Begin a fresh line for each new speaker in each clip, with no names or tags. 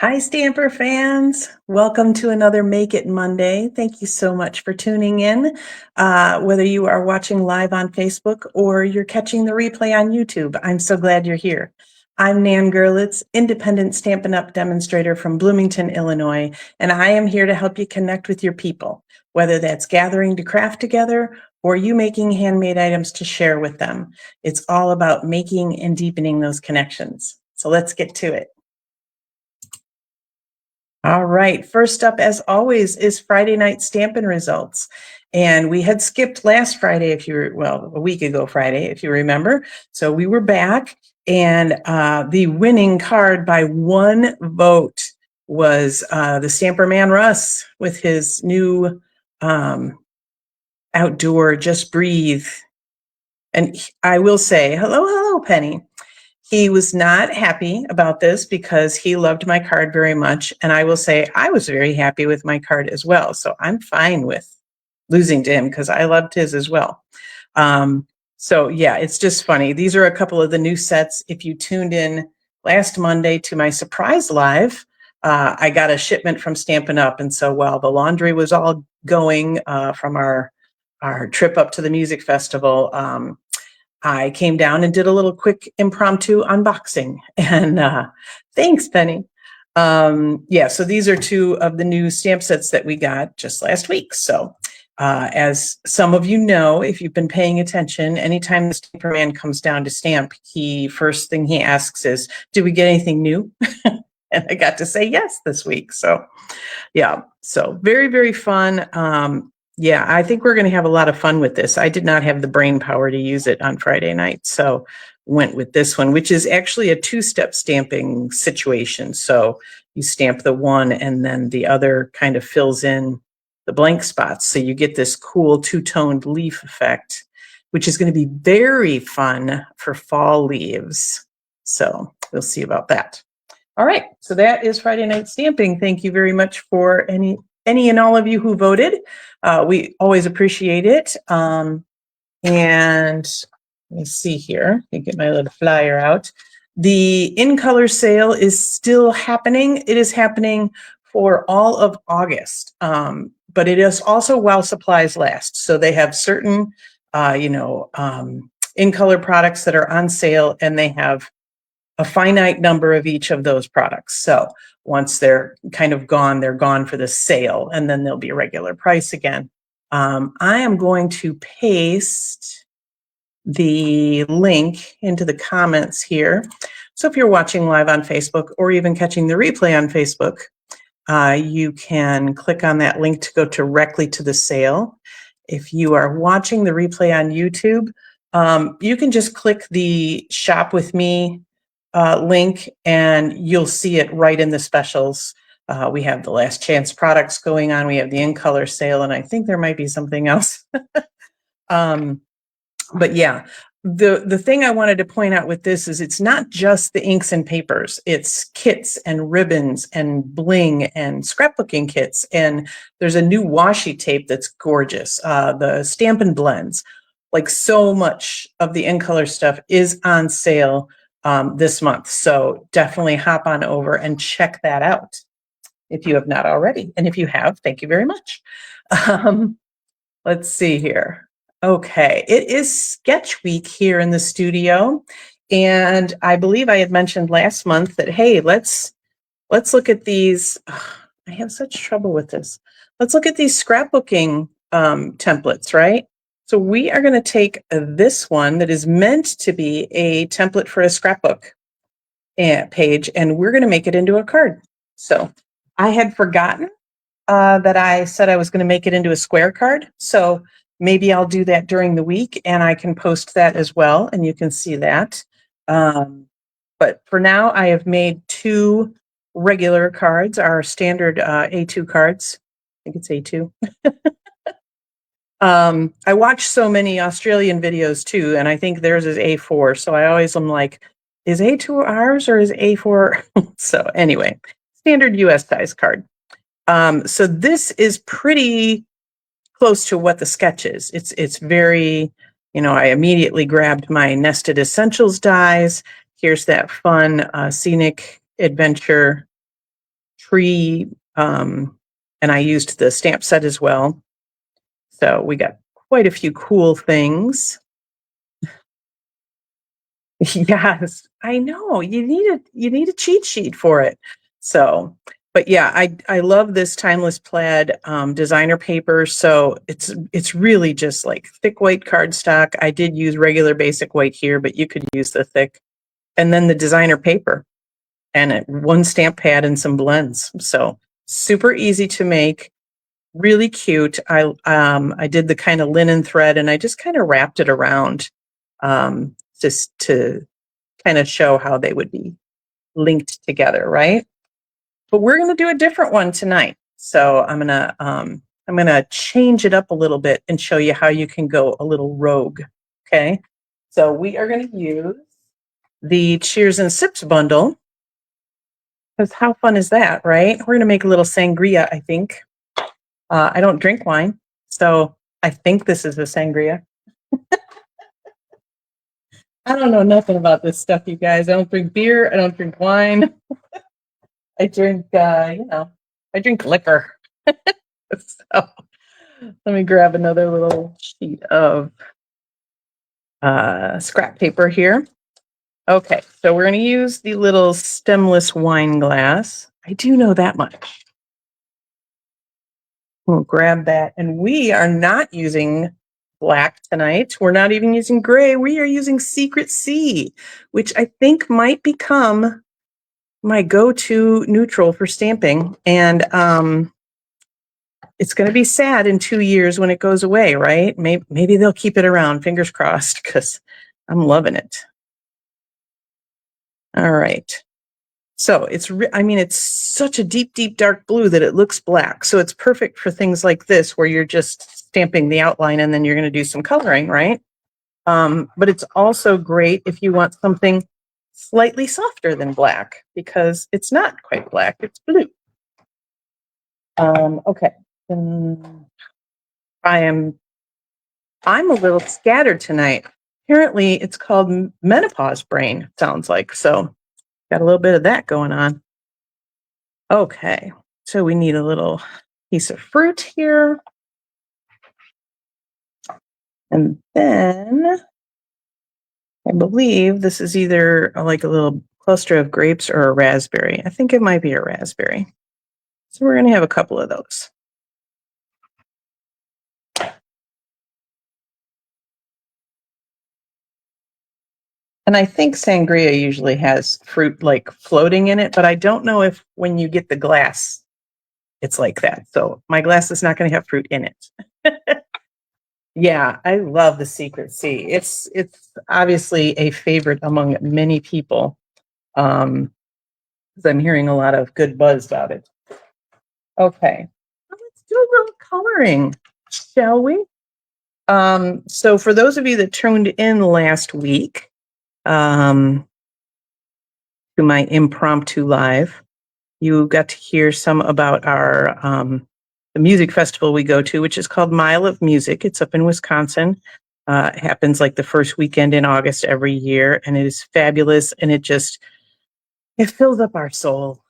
Hi, Stamper fans. Welcome to another Make It Monday. Thank you so much for tuning in. Whether you are watching live on Facebook or you're catching the replay on YouTube, I'm so glad you're here. I'm Nan Gerlitz, independent Stampin' Up! Demonstrator from Bloomington, Illinois, and I am here to help you connect with your people, whether that's gathering to craft together or you making handmade items to share with them. It's all about making and deepening those connections. So let's get to it. All right. First up, as always, is Friday night Stampin' results. And we had skipped last Friday, a week ago Friday, if you remember. So we were back, and the winning card by one vote was the Stamper Man Russ with his new outdoor Just Breathe. And I will say, hello, Penny. He was not happy about this because he loved my card very much. And I will say I was very happy with my card as well. So I'm fine with losing to him because I loved his as well. So yeah, it's just funny. These are a couple of the new sets. If you tuned in last Monday to my surprise live, I got a shipment from Stampin' Up! And so while the laundry was all going from our trip up to the music festival, I came down and did a little quick impromptu unboxing. And thanks, Penny. Yeah, so these are two of the new stamp sets that we got just last week. So as some of you know, if you've been paying attention, anytime the Stamper Man comes down to stamp, first thing he asks is, "Did we get anything new?" And I got to say yes this week. So yeah, so very, very fun. Yeah, I think we're going to have a lot of fun with this. I did not have the brain power to use it on Friday night, so went with this one, which is actually a two-step stamping situation. So you stamp the one and then the other kind of fills in the blank spots. So you get this cool two-toned leaf effect, which is going to be very fun for fall leaves. So we'll see about that. All right, so that is Friday night stamping. Thank you very much for any and all of you who voted. We always appreciate it. And let me see here. Let me get my little flyer out. The in color sale is still happening. It is happening for all of August, but it is also while supplies last. So they have certain, in color products that are on sale, and they have a finite number of each of those products. So once they're kind of gone, they're gone for the sale, and then they'll be a regular price again. I am going to paste the link into the comments here. So if you're watching live on Facebook or even catching the replay on Facebook, you can click on that link to go directly to the sale. If you are watching the replay on YouTube, you can just click the Shop with Me link and you'll see it right in the specials. We have the last chance products going on. We have the in color sale, and I think there might be something else. But yeah, the thing I wanted to point out with this is it's not just the inks and papers. It's kits and ribbons and bling and scrapbooking kits. And there's a new washi tape that's gorgeous. The Stampin' Blends, like so much of the in color stuff is on sale this month. So definitely hop on over and check that out if you have not already. And if you have, thank you very much. Let's see here. Okay, it is Sketch Week here in the studio. And I believe I had mentioned last month that, hey, let's look at these. I have such trouble with this. Let's look at these scrapbooking templates, right? So we are going to take this one that is meant to be a template for a scrapbook page, and we're going to make it into a card. So I had forgotten that I said I was going to make it into a square card. So maybe I'll do that during the week, and I can post that as well, and you can see that. But for now, I have made two regular cards, our standard A2 cards. I think it's A2. I watch so many Australian videos too, and I think theirs is A4. So I always am like, is A2 ours or is A4? So anyway, standard US size card. So this is pretty close to what the sketch is. It's very, I immediately grabbed my Nested Essentials dies. Here's that fun scenic adventure tree, and I used the stamp set as well. So we got quite a few cool things. Yes, I know. You need a cheat sheet for it. So, but yeah, I love this Timeless Plaid designer paper. So it's really just like thick white cardstock. I did use regular basic white here, but you could use the thick, and then the designer paper, and one stamp pad and some blends. So super easy to make, really cute. I did the kind of linen thread, and I just kind of wrapped it around, just to kind of show how they would be linked together, right? But we're going to do a different one tonight. So I'm going to change it up a little bit and show you how you can go a little rogue. Okay. So we are going to use the Cheers and Sips bundle, because how fun is that, right? We're going to make a little sangria, I think. I don't drink wine, so I think this is a sangria. I don't know nothing about this stuff, you guys. I don't drink beer. I don't drink wine. I drink, I drink liquor. So let me grab another little sheet of scrap paper here. Okay, so we're going to use the little stemless wine glass. I do know that much. We'll grab that. And we are not using black tonight. We're not even using gray. We are using Secret Sea, which I think might become my go-to neutral for stamping. And it's going to be sad in 2 years when it goes away, right? Maybe they'll keep it around, fingers crossed, because I'm loving it. All right. So it's such a deep, deep dark blue that it looks black. So it's perfect for things like this, where you're just stamping the outline and then you're going to do some coloring, right? But it's also great if you want something slightly softer than black, because it's not quite black, it's blue. Okay. I'm a little scattered tonight. Apparently it's called menopause brain, sounds like. So got a little bit of that going on. Okay, so we need a little piece of fruit here. And then I believe this is either like a little cluster of grapes or a raspberry. I think it might be a raspberry. So we're going to have a couple of those. And I think sangria usually has fruit like floating in it, but I don't know if when you get the glass, it's like that. So my glass is not going to have fruit in it. Yeah, I love the Secret Sea. It's obviously a favorite among many people. Because I'm hearing a lot of good buzz about it. Okay, let's do a little coloring, shall we? So for those of you that tuned in last week, to my impromptu live, you got to hear some about our the music festival we go to, which is called Mile of Music. It's up in Wisconsin. It happens like the first weekend in August every year, and it is fabulous. And it fills up our soul.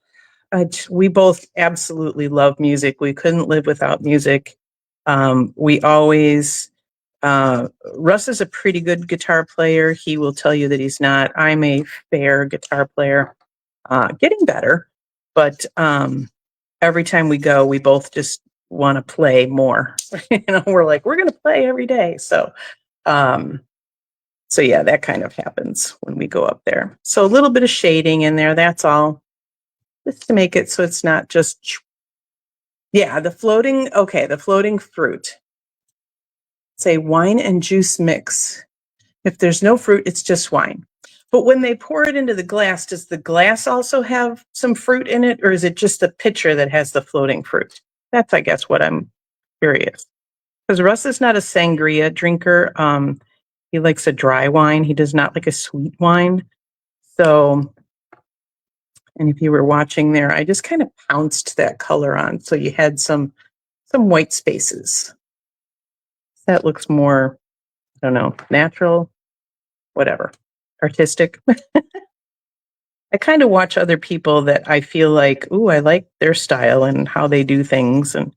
We both absolutely love music. We couldn't live without music. We always Russ is a pretty good guitar player. He will tell you that he's not. I'm a fair guitar player, getting better, but every time we go, we both just want to play more. We're like, we're going to play every day. So yeah, that kind of happens when we go up there. So a little bit of shading in there. That's all, just to make it so it's not just, yeah, the floating fruit. Say wine and juice mix. If there's no fruit, it's just wine. But when they pour it into the glass, does the glass also have some fruit in it, or is it just the pitcher that has the floating fruit? That's, I guess, what I'm curious. Because Russ is not a sangria drinker. He likes a dry wine. He does not like a sweet wine. So, and if you were watching there, I just kind of pounced that color on. So you had some white spaces. That looks more, I don't know, natural, whatever, artistic. I kind of watch other people that I feel like, ooh, I like their style and how they do things, and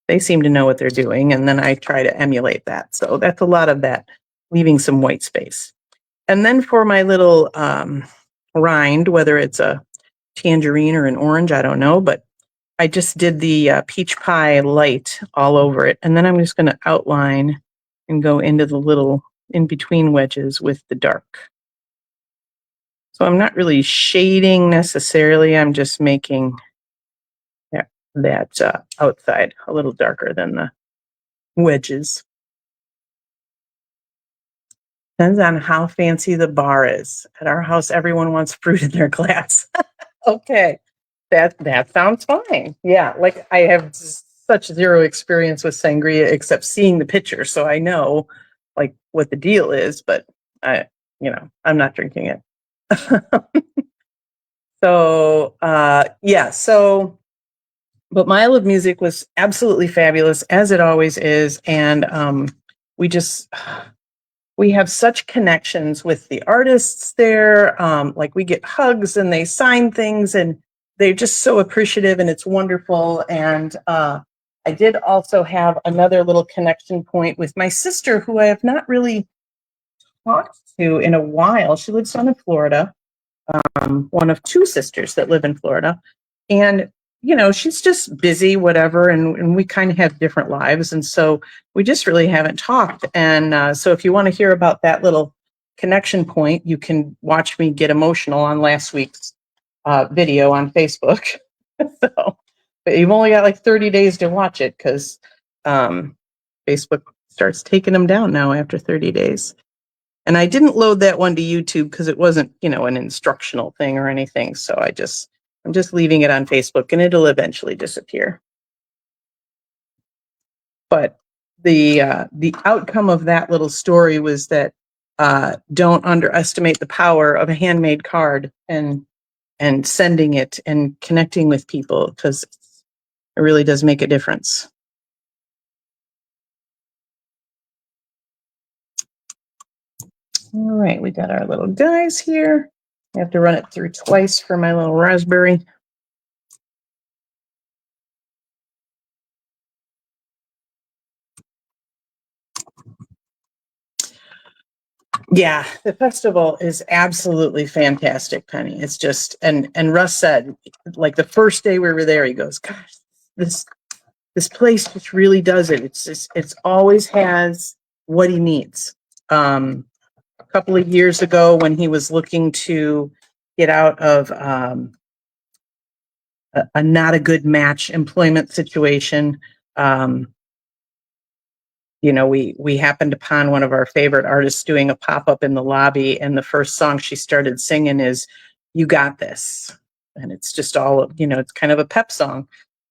they seem to know what they're doing. And then I try to emulate that. So that's a lot of that, leaving some white space. And then for my little rind, whether it's a tangerine or an orange, I don't know, but I just did the peach pie light all over it. And then I'm just going to outline and go into the little in between wedges with the dark. So I'm not really shading necessarily. I'm just making that outside a little darker than the wedges. Depends on how fancy the bar is. At our house, everyone wants fruit in their glass. Okay, that sounds fine. Yeah, like I have such zero experience with sangria except seeing the picture, so I know like what the deal is, but I'm not drinking it. So but My Love Music was absolutely fabulous, as it always is, and we have such connections with the artists there. Like we get hugs and they sign things and they're just so appreciative, and it's wonderful. And I did also have another little connection point with my sister, who I have not really talked to in a while. She lives down in Florida, one of two sisters that live in Florida. And she's just busy, whatever, and we kind of have different lives, and so we just really haven't talked. And so if you want to hear about that little connection point, you can watch me get emotional on last week's video on Facebook. So, but you've only got like 30 days to watch it, because Facebook starts taking them down now after 30 days. And I didn't load that one to YouTube because it wasn't, an instructional thing or anything. So I'm just leaving it on Facebook, and it'll eventually disappear. But the outcome of that little story was that don't underestimate the power of a handmade card and sending it and connecting with people, because it really does make a difference. All right, we got our little guys here. I have to run it through twice for my little raspberry. Yeah, the festival is absolutely fantastic, Penny. It's just, and Russ said, like the first day we were there, he goes, "Gosh, this place just really does it. It's always has what he needs." A couple of years ago, when he was looking to get out of a not a good match employment situation, we happened upon one of our favorite artists doing a pop-up in the lobby, and the first song she started singing is "You Got This." And it's just all, it's kind of a pep song.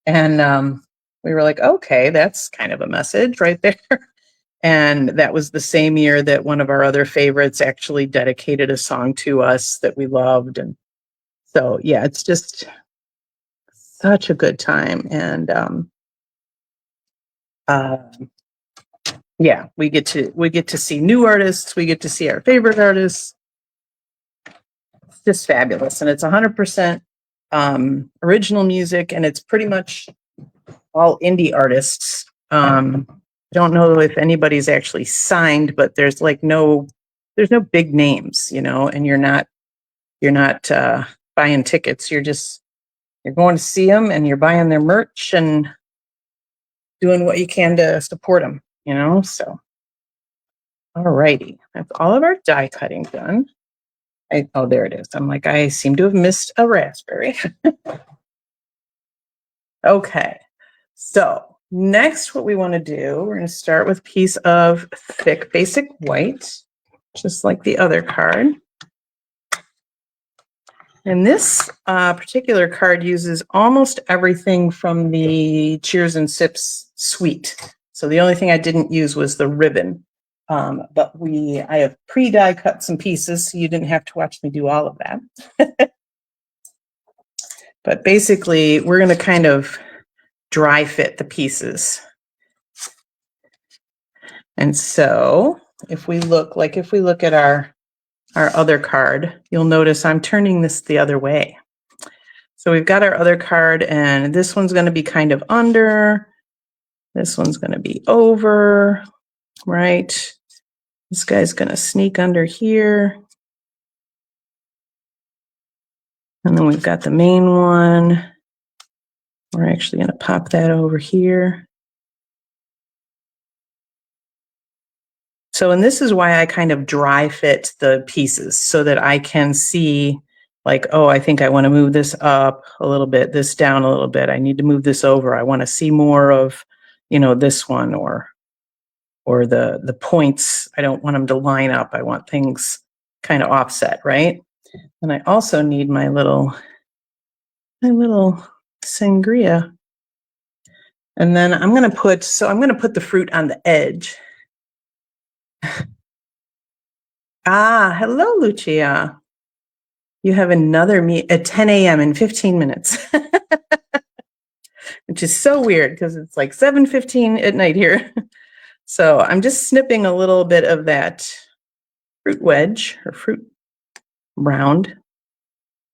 And we were like, okay, that's kind of a message right there. And that was the same year that one of our other favorites actually dedicated a song to us that we loved. And so, yeah, it's just such a good time. And yeah, we get to see new artists. We get to see our favorite artists. It's just fabulous, and it's 100% original music, and it's pretty much all indie artists. I don't know if anybody's actually signed, but there's no big names, and you're not buying tickets. You're going to see them, and you're buying their merch and doing what you can to support them. So, all righty. That's all of our die cutting done. Oh, there it is. I'm like, I seem to have missed a raspberry. Okay. So next, what we want to do, we're going to start with a piece of thick basic white, just like the other card. And this particular card uses almost everything from the Cheers and Sips suite. So the only thing I didn't use was the ribbon. But I have pre-die cut some pieces, so you didn't have to watch me do all of that. But basically, we're going to kind of dry fit the pieces. And so if we look at our our other card. You'll notice I'm turning this the other way. So we've got our other card, and this one's going to be kind of under. This one's going to be over, right? This guy's going to sneak under here. And then we've got the main one. We're actually going to pop that over here. So, and this is why I kind of dry fit the pieces so that I can see like, oh, I think I want to move this up a little bit, this down a little bit. I need to move this over. I want to see more of, you know, this one or the points. I don't want them to line up. I want things kind of offset, right? And I also need my little sangria. And then I'm going to put the fruit on the edge. Ah, hello, Lucia. You have another meet at 10 a.m. in 15 minutes, which is so weird because it's like 7:15 at night here. So I'm just snipping a little bit of that fruit wedge or fruit round.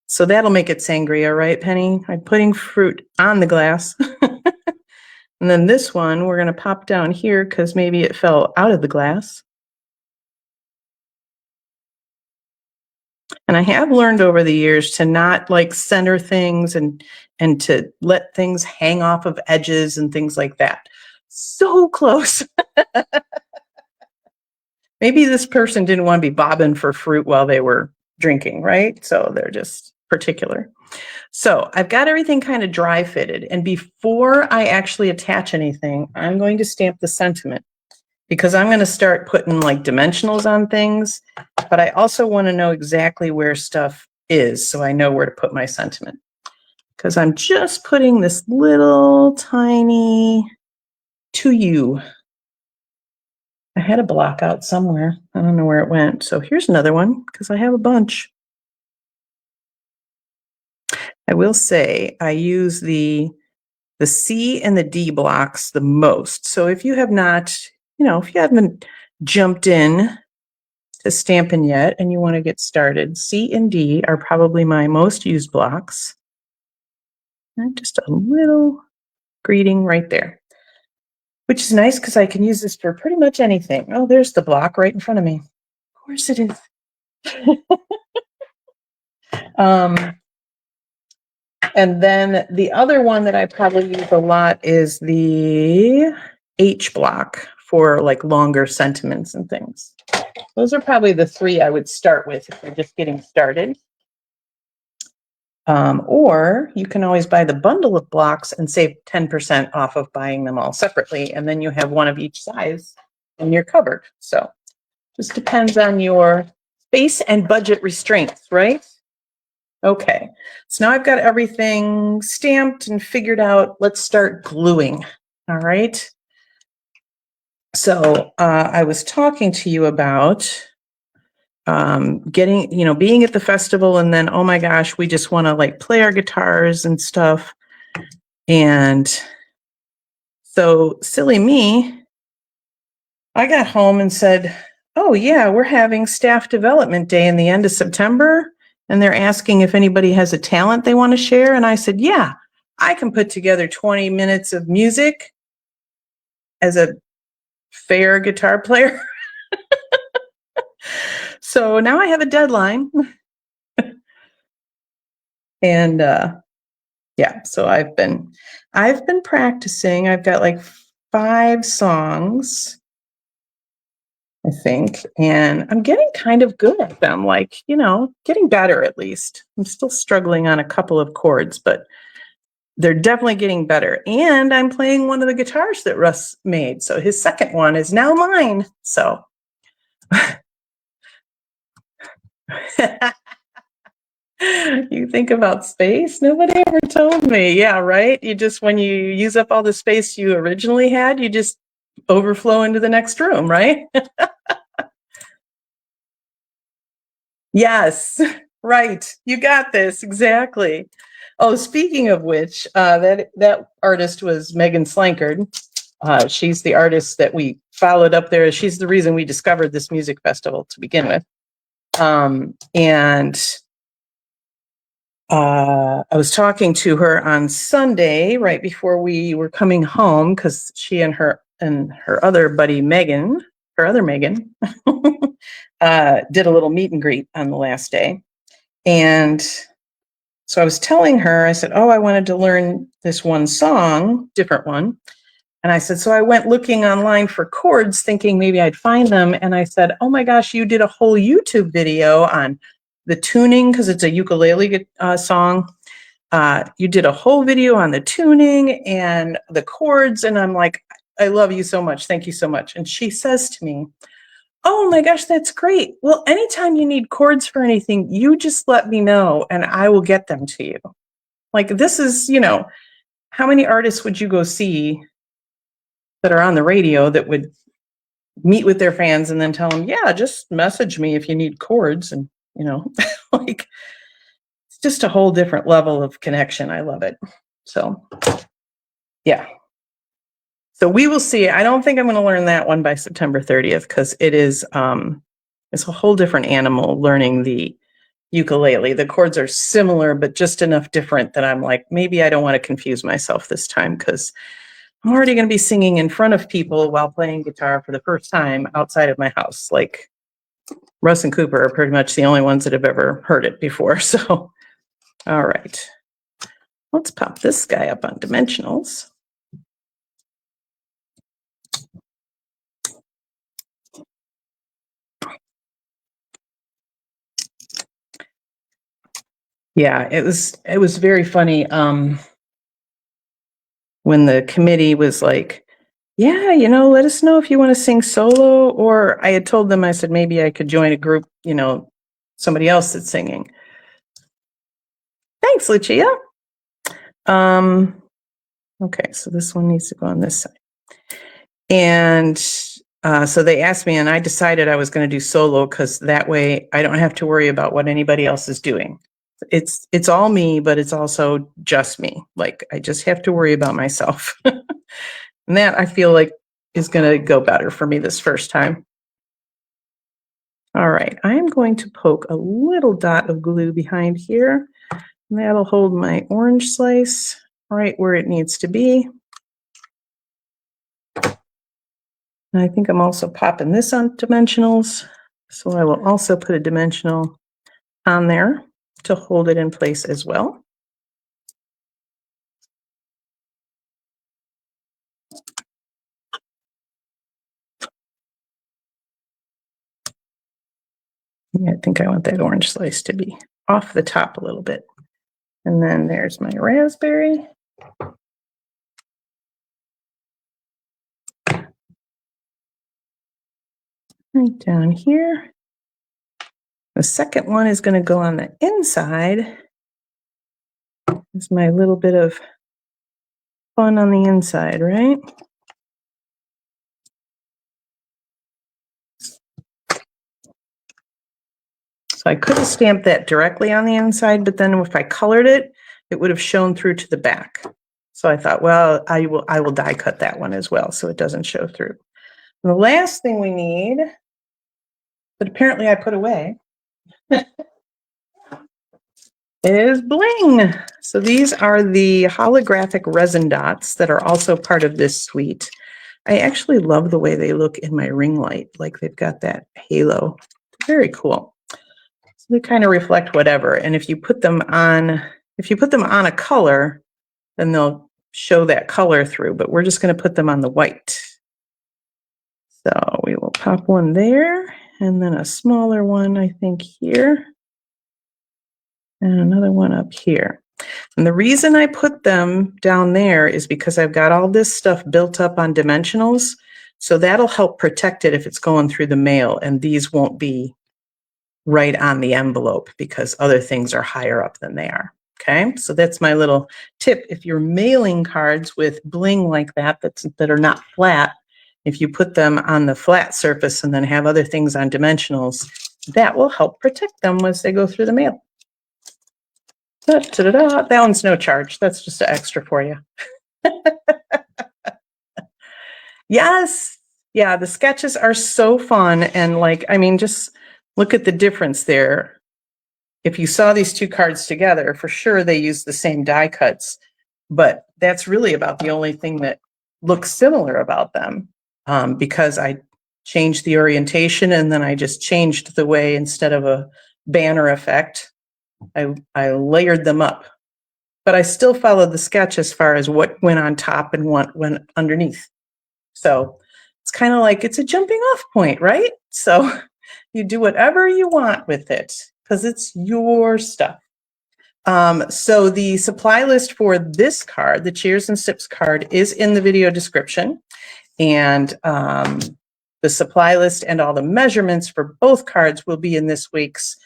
So that'll make it sangria, right, Penny? I'm putting fruit on the glass. And then this one, we're going to pop down here because maybe it fell out of the glass. And I have learned over the years to not like center things and to let things hang off of edges and things like that. So close. Maybe this person didn't want to be bobbing for fruit while they were drinking, right? So they're just particular. So I've got everything kind of dry fitted. And before I actually attach anything, I'm going to stamp the sentiment because I'm going to start putting like dimensionals on things. But I also want to know exactly where stuff is so I know where to put my sentiment. Because I'm just putting this little tiny to you. I had a block out somewhere. I don't know where it went. So here's another one because I have a bunch. I will say I use the C and the D blocks the most. So if you have not, you know, if you haven't jumped in to Stampin' yet and you want to get started, C and D are probably my most used blocks. And just a little greeting right there, which is nice because I can use this for pretty much anything. Oh, there's the block right in front of me. Of course it is. And then the other one that I probably use a lot is the H block for like longer sentiments and things. Those are probably the three I would start with if you're just getting started. Or you can always buy the bundle of blocks and save 10% off of buying them all separately. And then you have one of each size and you're covered. So just depends on your space and budget restraints, right? Okay, so now I've got everything stamped and figured out. Let's start gluing. All right. So I was talking to you about getting, you know, being at the festival and then, oh my gosh, we just want to like play our guitars and stuff. And so silly me, I got home and said, oh yeah, we're having staff development day in the end of September. And they're asking if anybody has a talent they want to share. And I said, yeah, I can put together 20 minutes of music as a fair guitar player. So now I have a deadline. And yeah, so I've been practicing. I've got like 5 songs, I think, and I'm getting kind of good at them, like, you know, getting better at least. I'm still struggling on a couple of chords, but they're definitely getting better. And I'm playing one of the guitars that Russ made. So his second one is now mine. So you think about space? Nobody ever told me. Yeah, right? You just, when you use up all the space you originally had, you just overflow into the next room, right? Yes, right. You got this. Exactly. Oh, speaking of which, that artist was Megan Slankard. She's the artist that we followed up there. She's the reason we discovered this music festival to begin with. And I was talking to her on Sunday right before we were coming home because she and her other buddy Megan, her other Megan, did a little meet and greet on the last day. And so I was telling her, I said, oh, I wanted to learn this one song, different one. And I said, so I went looking online for chords thinking maybe I'd find them. And I said, oh my gosh, you did a whole YouTube video on the tuning because it's a ukulele song. You did a whole video on the tuning and the chords. And I'm like, I love you so much. Thank you so much. And she says to me, oh my gosh, that's great. Well, anytime you need chords for anything, you just let me know and I will get them to you. Like this is, you know, how many artists would you go see that are on the radio that would meet with their fans and then tell them, yeah, just message me if you need chords. And, you know, like it's just a whole different level of connection. I love it. So, yeah. So we will see. I don't think I'm going to learn that one by September 30th because it is, it's a whole different animal learning the ukulele. The chords are similar, but just enough different that I'm like, maybe I don't want to confuse myself this time because I'm already going to be singing in front of people while playing guitar for the first time outside of my house. Like Russ and Cooper are pretty much the only ones that have ever heard it before. So, all right, let's pop this guy up on dimensionals. Yeah, it was very funny. When the committee was like, yeah, you know, let us know if you want to sing solo. Or I had told them, I said, maybe I could join a group, you know, somebody else that's singing. Thanks, Lucia. Okay, so this one needs to go on this side. And so they asked me, and I decided I was going to do solo because that way I don't have to worry about what anybody else is doing. It's all me, but it's also just me. Like I just have to worry about myself. And that I feel like is going to go better for me this first time. All right, I'm going to poke a little dot of glue behind here. And that'll hold my orange slice right where it needs to be. And I think I'm also popping this on dimensionals. So I will also put a dimensional on there to hold it in place as well. Yeah, I think I want that orange slice to be off the top a little bit. And then there's my raspberry. Right down here. The second one is going to go on the inside. It's my little bit of fun on the inside, right? So I could have stamped that directly on the inside, but then if I colored it, it would have shown through to the back. So I thought, well, I will die cut that one as well so it doesn't show through. And the last thing we need, but apparently I put away, is bling. So these are the holographic resin dots that are also part of this suite. I actually love the way they look in my ring light, like they've got that halo. Very cool. So they kind of reflect whatever. And if you put them on a color, then they'll show that color through, but we're just going to put them on the white. So we will pop one there and then a smaller one, I think here. And another one up here. And the reason I put them down there is because I've got all this stuff built up on dimensionals. So that'll help protect it if it's going through the mail, and these won't be right on the envelope because other things are higher up than they are. Okay, so that's my little tip. If you're mailing cards with bling like that that are not flat, if you put them on the flat surface and then have other things on dimensionals, that will help protect them as they go through the mail. Da-da-da-da. That one's no charge. That's just an extra for you. Yes. Yeah, the sketches are so fun. And like, I mean, just look at the difference there. If you saw these two cards together, for sure they use the same die cuts, but that's really about the only thing that looks similar about them, because I changed the orientation and then I just changed the way, instead of a banner effect, I layered them up. But I still followed the sketch as far as what went on top and what went underneath. So it's kind of like, it's a jumping off point, right? So you do whatever you want with it because it's your stuff. So the supply list for this card, the Cheers and Sips card, is in the video description. And the supply list and all the measurements for both cards will be in this week's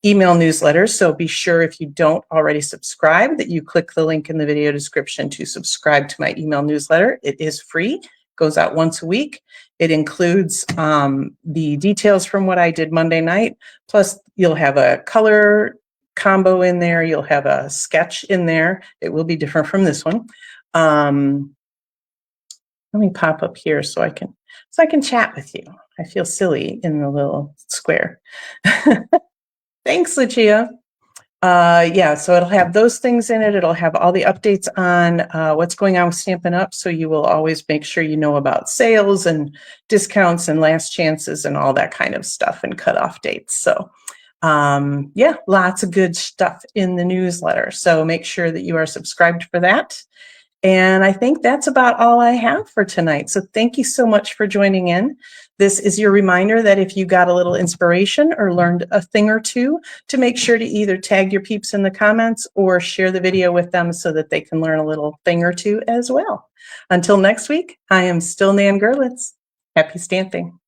email newsletter. So be sure, if you don't already subscribe, that you click the link in the video description to subscribe to my email newsletter. It is free, goes out once a week. It includes the details from what I did Monday night. Plus, you'll have a color combo in there. You'll have a sketch in there. It will be different from this one. Let me pop up here so I can chat with you. I feel silly in the little square. Thanks, Lucia. Yeah, so it'll have those things in it. It'll have all the updates on what's going on with Stampin' Up! So you will always make sure you know about sales and discounts and last chances and all that kind of stuff, and cutoff dates. So yeah, lots of good stuff in the newsletter. So make sure that you are subscribed for that. And I think that's about all I have for tonight. So thank you so much for joining in. This is your reminder that if you got a little inspiration or learned a thing or two, to make sure to either tag your peeps in the comments or share the video with them so that they can learn a little thing or two as well. Until next week, I am still Nan Gerlitz. Happy stamping.